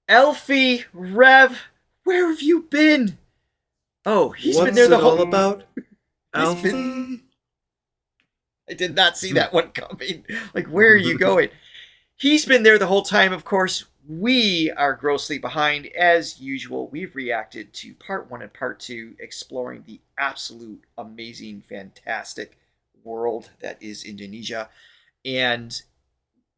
Alffy Rev, where have you been? Oh, he's What's been there the it whole. all about, He's Alfie? been. I did not see that one coming. Like, where are you going? He's been there the whole time. Of course, we are grossly behind as usual. We've reacted to part one and part two, exploring the absolute amazing, fantastic world that is Indonesia, and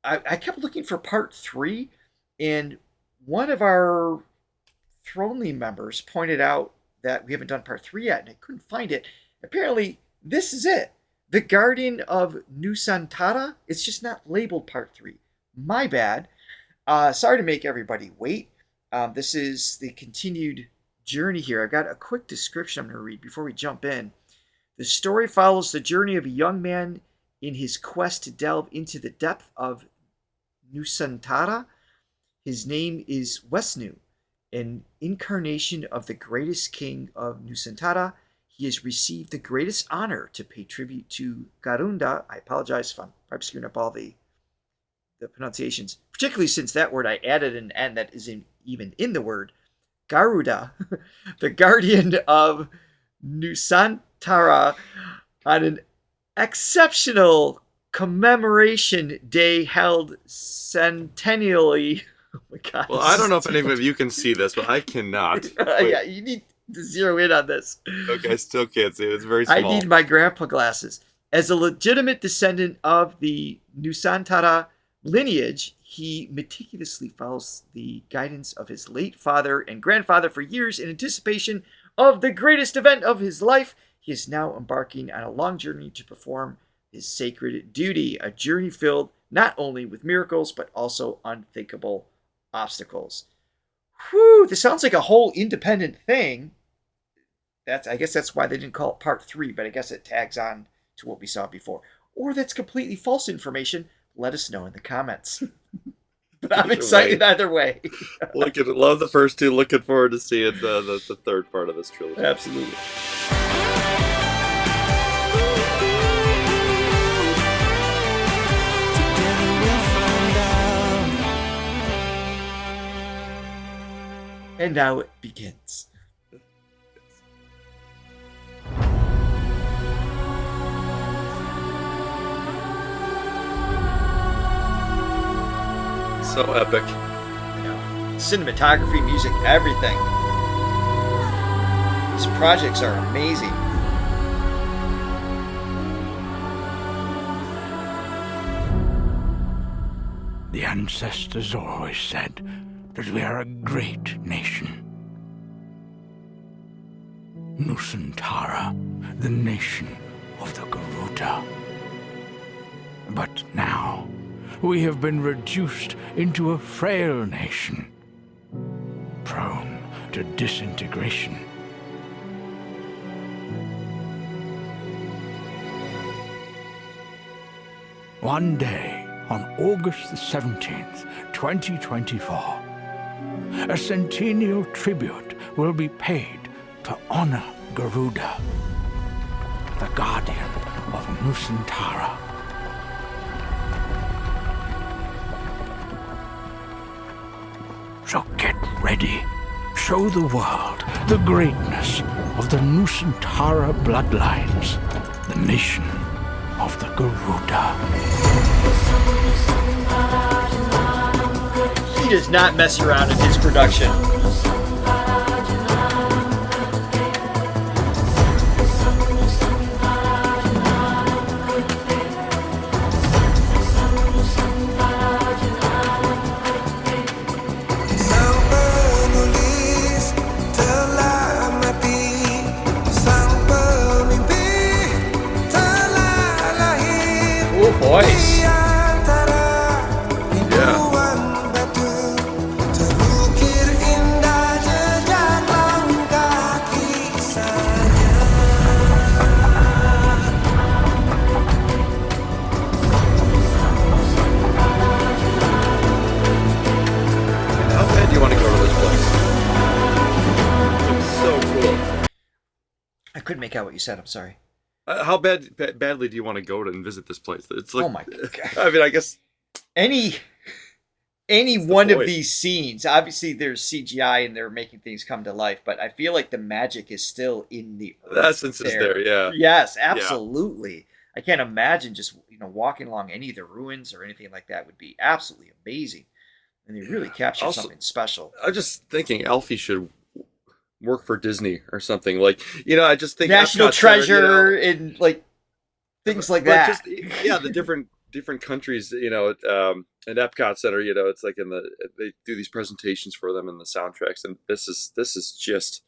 I kept looking for part three, and one of our Thronely members pointed out that we haven't done part three yet, and I couldn't find it. Apparently, this is it. The Guardian of Nusantara. It's just not labeled part three. My bad. Sorry to make everybody wait. This is the continued journey here. I've got a quick description I'm going to read before we jump in. The story follows the journey of a young man in his quest to delve into the depth of Nusantara. His name is Wesnu, an incarnation of the greatest king of Nusantara. He has received the greatest honor to pay tribute to Garunda. I apologize if I'm probably screwing up all the pronunciations, particularly since that word I added an N that isn't even in the word. Garuda, the guardian of Nusantara, on an exceptional commemoration day held centennially. Oh my God. Well, I don't know if any of you can see this, but I cannot. Yeah, you need to zero in on this. Okay, I still can't see it. It's very small. I need my grandpa glasses. As a legitimate descendant of the Nusantara lineage, he meticulously follows the guidance of his late father and grandfather for years in anticipation of the greatest event of his life. He is now embarking on a long journey to perform his sacred duty, a journey filled not only with miracles, but also unthinkable obstacles. Whew, this sounds like a whole independent thing. I guess that's why they didn't call it part three, but I guess it tags on to what we saw before. Or that's completely false information. Let us know in the comments. But I'm excited either way. Love the first two. Looking forward to seeing the third part of this trilogy. Absolutely. And now it begins. So epic. Cinematography, music, everything. These projects are amazing. The ancestors always said that we are a great nation. Nusantara, the nation of the Garuda. But now, we have been reduced into a frail nation, prone to disintegration. One day, on August the 17th, 2024, a centennial tribute will be paid to honor Garuda, the guardian of Nusantara. So get ready. Show the world the greatness of the Nusantara bloodlines, the nation of the Garuda. He does not mess around in his production. Voice. How bad do you want to go to this place? It's so cool. I couldn't make out what you said. I'm sorry. How badly do you want to go to and visit this place? It's like, Oh my God. I mean, I guess Any any That's the one of point. these scenes, obviously there's CGI and they're making things come to life, but I feel like the magic is still in the earth. The essence is there, yeah. Yes, absolutely. I can't imagine just walking along any of the ruins or anything like that would be absolutely amazing. And they really capture Also, something special. I'm just thinking Alffy should work for Disney or something. Like, I just think National Epcot Center, Treasure and like things like but that. just the different countries, at Epcot Center, it's like they do these presentations for them in the soundtracks, and this is just,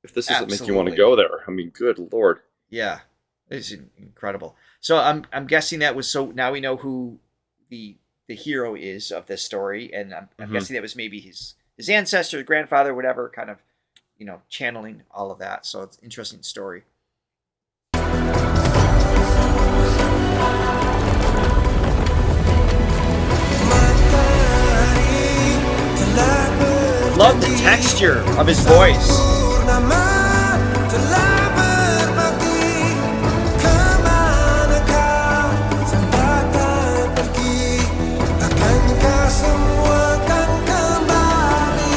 if this doesn't make you want to Absolutely. go there, I mean, good Lord. Yeah, it's incredible. So I'm guessing that was, so now we know who the hero is of this story, and I'm guessing that was maybe his ancestor, grandfather, whatever, kind of channeling all of that. So it's an interesting story. Love the texture of his voice.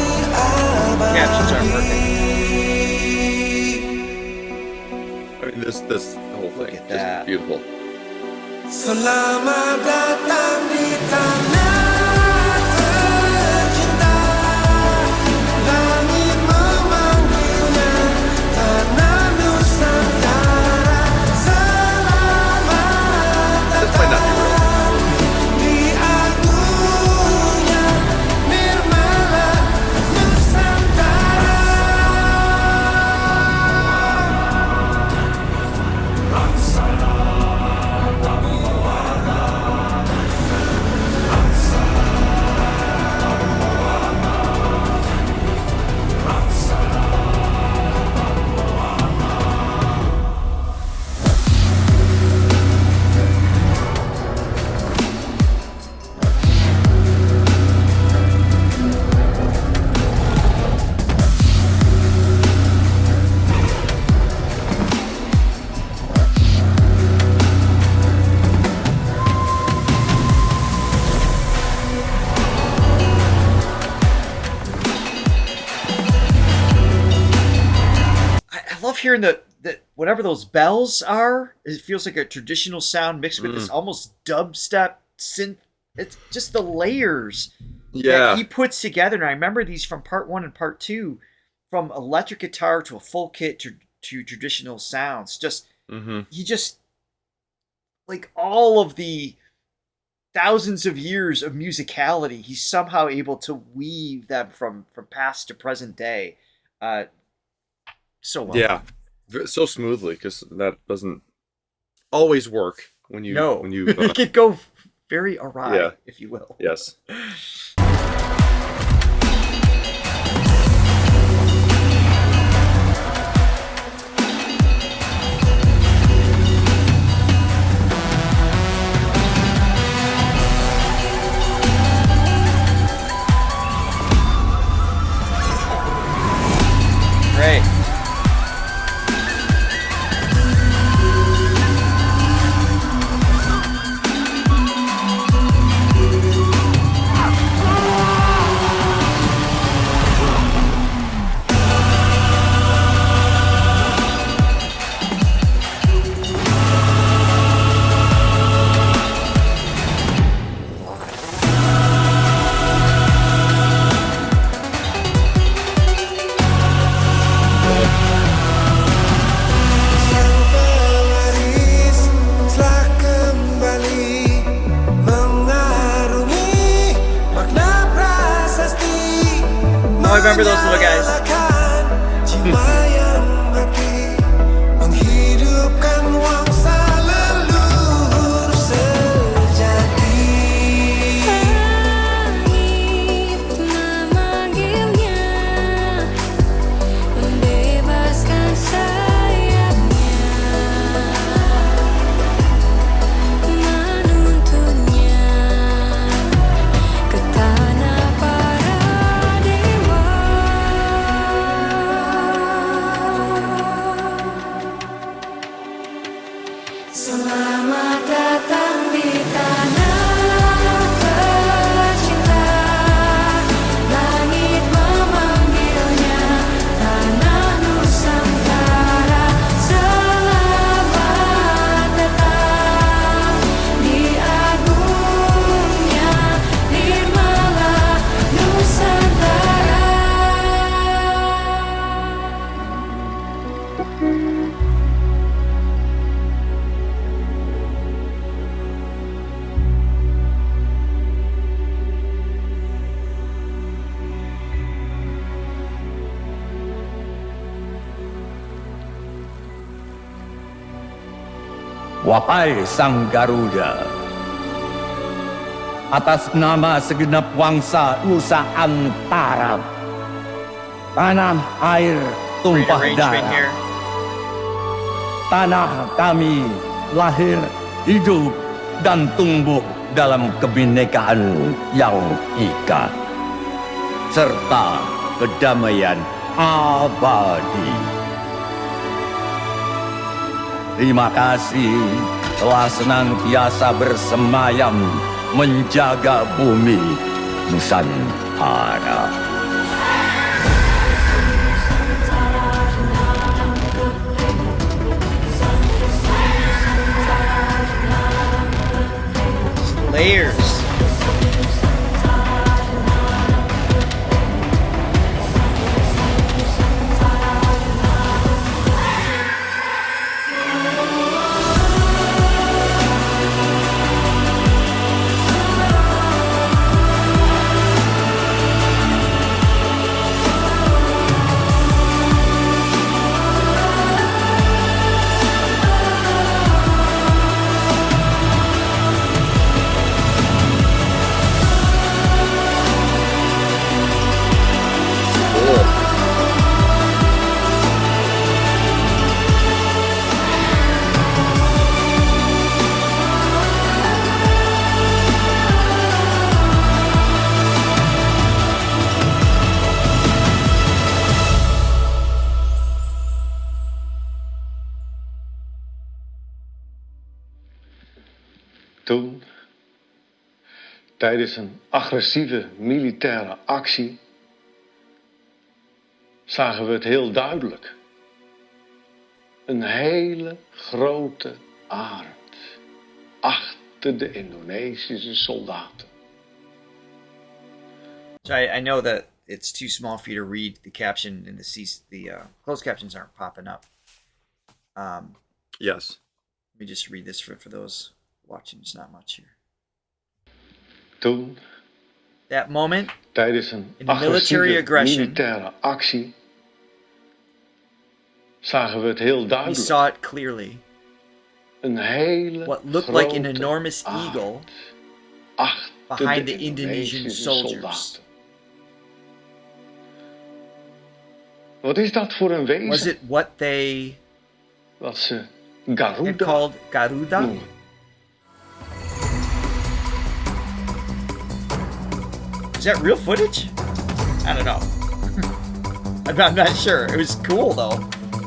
Captions are perfect. I mean, this whole Look thing at is that. beautiful. Selamat datang di tanah tercinta, langit memanggilnya tanah Nusantara. Selamat This might not be real. di agungnya nirmala Nusantara. I love hearing the whatever those bells are. It feels like a traditional sound mixed with this almost dubstep synth. It's just the layers Yeah. that he puts together. And I remember these from part 1 and part 2, from electric guitar to a full kit to traditional sounds. Just he just, like, all of the thousands of years of musicality, he's somehow able to weave them from past to present day. So well. Yeah. So smoothly, because that doesn't always work when you it could go very awry, Yeah. if you will. yes. Great. Sang pewaris telah kembali mengarungi makna prasasti. Oh, I remember those little guys. Menyalakan jiwa yang mati, menghidupkan wangsa leluhur sejati. Langit memanggilnya, membebaskan sayapnya, menuntunnya ke tanah para dewa. Wahai Sang Garuda, atas nama segenap bangsa Nusantara, tanah air Great tumpah arrangement darah, here. tanah kami lahir, hidup, dan tumbuh dalam kebinekaan yang ika, serta kedamaian abadi. Terima kasih telah senantiasa bersemayam menjaga bumi Nusantara. Layers. Toen, tijdens een agressieve militaire actie, zagen we het heel duidelijk. Een hele grote arend achter de Indonesische soldaten. So I know that it's too small for you to read the caption and the closed captions aren't popping up. Yes. Let me just read this for those watching. It's not much here. Toen, That moment tijdens een in the military agressieve aggression, militaire actie, zagen we het heel we duidelijk. saw it clearly. Een hele What looked like an grote enormous arend eagle achter behind de the Indonesian soldiers. soldaten. Wat is dat voor een wezen? Was it what they Wat ze had Garuda called Garuda? noemen. Is that real footage? I don't know. I'm not sure. It was cool though,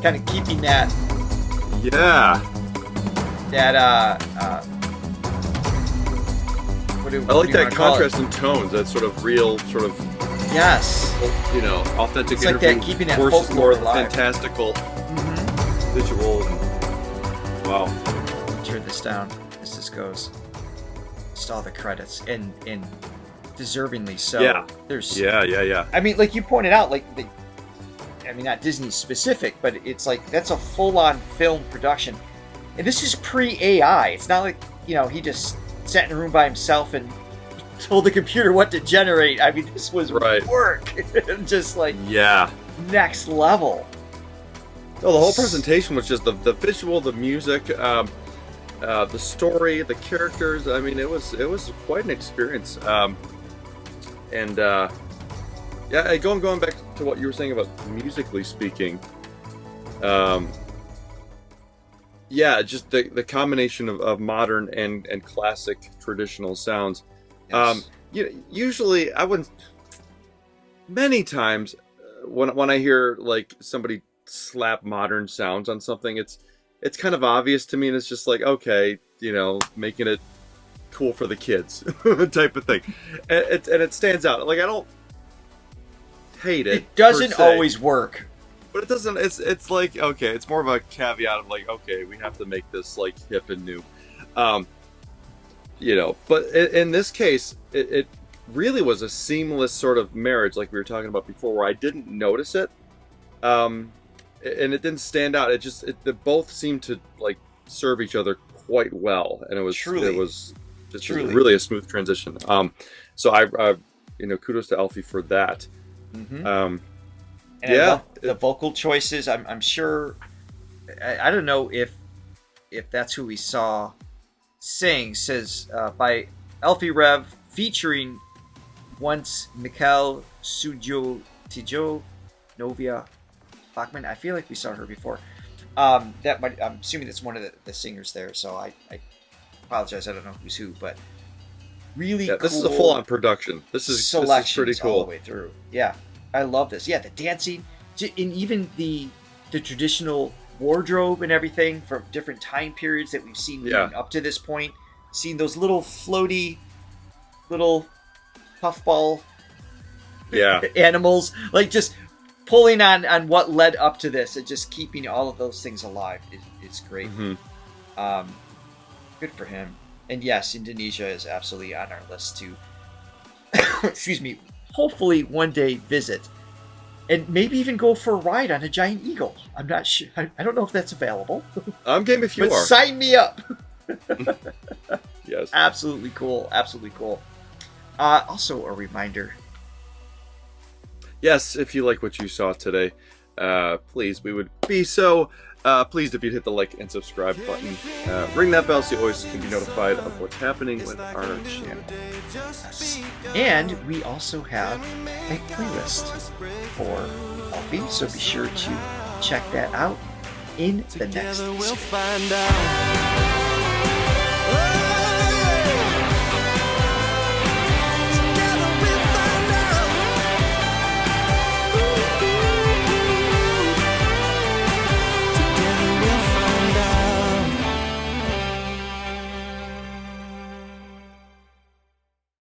kind of keeping that Yeah. what do I like you that wanna call it? contrast in tones. That sort of real, sort of, Yes. you know, authentic It's like interview that, keeping that versus folklore more alive. fantastical Mm-hmm. visual. And, wow. Turn this down as this goes. Just all the credits and deservingly so. Yeah. There's Yeah. I mean, like you pointed out, like I mean, not Disney specific, but it's like that's a full-on film production, and this is pre-AI. It's not like he just sat in a room by himself and told the computer what to generate. I mean, this was Right. work, just like Yeah. next level. No, the whole presentation was just the visual, the music, the story, the characters. I mean, it was quite an experience. Yeah, going back to what you were saying about musically speaking. Yeah, just the combination of modern and classic traditional sounds. Yes. Usually I wouldn't. Many times, when I hear like somebody slap modern sounds on something, it's kind of obvious to me, and it's just like, okay, making it cool for the kids type of thing, and it stands out. Like, I don't hate it. It doesn't per se, always work. but it doesn't. It's like, okay, it's more of a caveat of like, okay, we have to make this like hip and new, But in this case, it really was a seamless sort of marriage, like we were talking about before, where I didn't notice it, and it didn't stand out. They both seemed to like serve each other quite well, and it was just Truly. really a smooth transition. So I kudos to Alffy for that. Mm-hmm. Um, And I yeah. love the vocal choices. I'm sure. I don't know if if that's who we saw sing, says by Alffy Rev featuring once Mikhail Sujo Novia Bachman. I feel like we saw her before. I'm assuming that's one of the singers there, so I apologize. I don't know who's who, but really cool. This is a full-on production. This is pretty cool all the way through. Yeah, I love this. Yeah, the dancing, and even the traditional wardrobe and everything from different time periods that we've seen leading up to this point. Seeing those little floaty, little puffball animals, like just pulling on what led up to this and just keeping all of those things alive is great. Good for him. And yes, Indonesia is absolutely on our list to excuse me, hopefully one day visit and maybe even go for a ride on a giant eagle. I'm not sure. I don't know if that's available. I'm game if you but are. Sign me up. Yes. Absolutely cool. Absolutely cool. Also a reminder. Yes, if you like what you saw today, please, we would be so pleased if you'd hit the like and subscribe button. Ring that bell so you always can be notified of what's happening with our channel. Yes. And we also have a playlist for Alffy, so be sure to check that out in the next We'll find out.